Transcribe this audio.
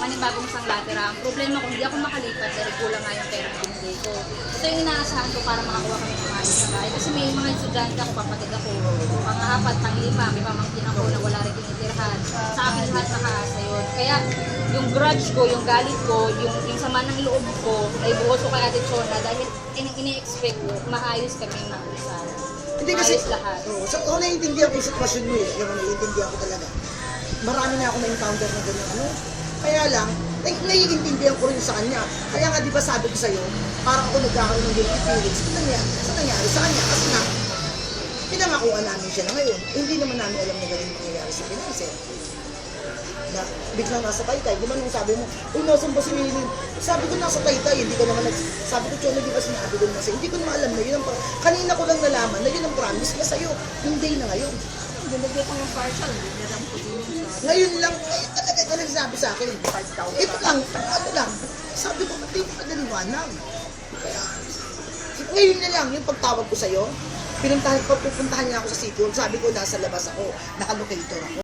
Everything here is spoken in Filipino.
panibagong sanglatira. Ang problema ko, hindi ako makalipat dahil kulang nga yung pera ng binigay ko. Ito yung inaasahan ko para makakuha kami ng ayos sa bahay. Kasi may mga estudyante ako, kapatid ako, pang-apat, pang-lima, may pamangkin ako na wala rin tinitirhan. Sa akin lahat nakaasa yun. Kaya yung grudge ko, yung galit ko, yung sama ng loob ko, ay buhos ko kay Ate Chona dahil ini-expect ko, maayos kami mag-usal. Hindi kasi, Maayos lahat. ako naiintindihan ko yung sitwasyon mo eh. Yung naiintindihan ko talaga. Marami na ako na-encounter na gano'n. Kaya lang, naiintindihan ko rin sa kanya. Kaya nga di ba sabi ko sa'yo, parang ako nagkakaroon ng guilty feelings. Sa nangyari sa kanya. Kasi nga, pinangakuan namin siya na ngayon. Hindi naman namin alam na galing nangyayari sa Pinanser. Na biglang nasa taytay. Di ba nung sabi mo, uy, nasan ba si Lilin? Sabi ko nasa taytay, hindi ko naman sabi ko, Chona, di ba sinabi ko naman sa'yo? Hindi ko naman alam na yun ang kanina ko lang nalaman na yun ang promise niya sa'yo. Hindi na ngayon. Binigay ko ng partial, hindi lang po din yung Ngayon talaga niya nagsabi sa akin. Ito lang, ano lang. Sabi ko, hindi ko padaliwanag. Kaya, ngayon na lang, yung pagtawag ko sa'yo, pupuntahan niya ako sa city. Sabi ko, nasa labas ako, naka-locator ako.